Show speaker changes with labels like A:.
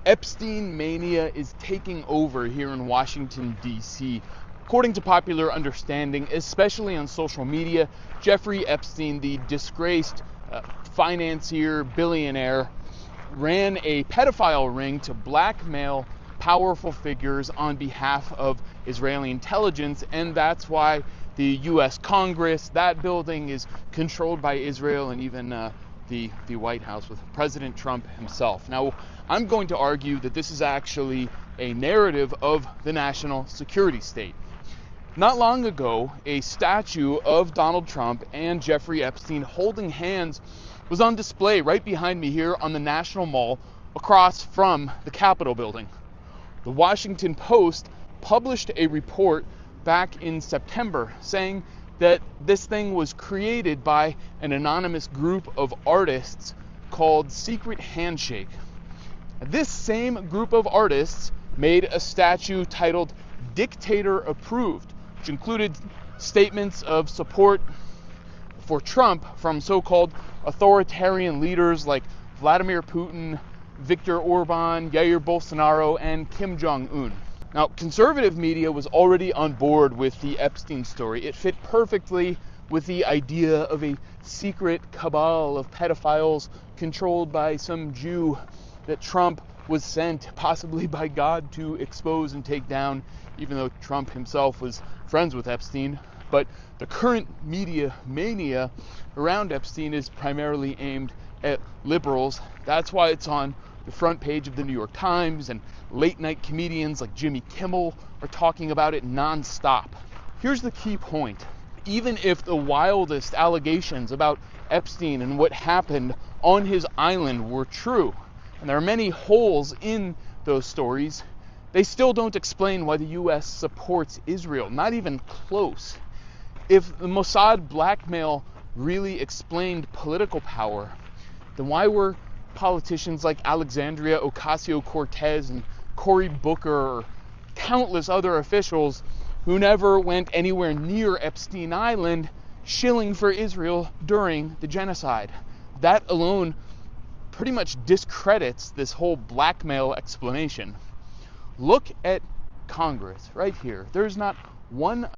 A: Epstein mania is taking over here in Washington, D.C. According to popular understanding, especially on social media, Jeffrey Epstein, the disgraced financier, billionaire, ran a pedophile ring to blackmail powerful figures on behalf of Israeli intelligence, and that's why the U.S. Congress, that building, is controlled by Israel, and even the White House with President Trump himself. Now, I'm going to argue that this is actually a narrative of the national security state. Not long ago, a statue of Donald Trump and Jeffrey Epstein holding hands was on display right behind me here on the National Mall across from the Capitol building. The Washington Post published a report back in September saying that this thing was created by an anonymous group of artists called Secret Handshake. This same group of artists made a statue titled Dictator Approved, which included statements of support for Trump from so-called authoritarian leaders like Vladimir Putin, Viktor Orban, Jair Bolsonaro, and Kim Jong-un. Now, conservative media was already on board with the Epstein story. It fit perfectly with the idea of a secret cabal of pedophiles controlled by some Jew that Trump was sent, possibly by God, to expose and take down, even though Trump himself was friends with Epstein. But the current media mania around Epstein is primarily aimed at liberals. That's why it's on the front page of the New York Times, and late night comedians like Jimmy Kimmel are talking about it nonstop. Here's the key point. Even if the wildest allegations about Epstein and what happened on his island were true, and there are many holes in those stories, they still don't explain why the U.S. supports Israel, not even close. If the Mossad blackmail really explained political power, then why were politicians like Alexandria Ocasio-Cortez and Cory Booker, or countless other officials who never went anywhere near Epstein Island, shilling for Israel during the genocide? That alone pretty much discredits this whole blackmail explanation. Look at Congress right here. There's not one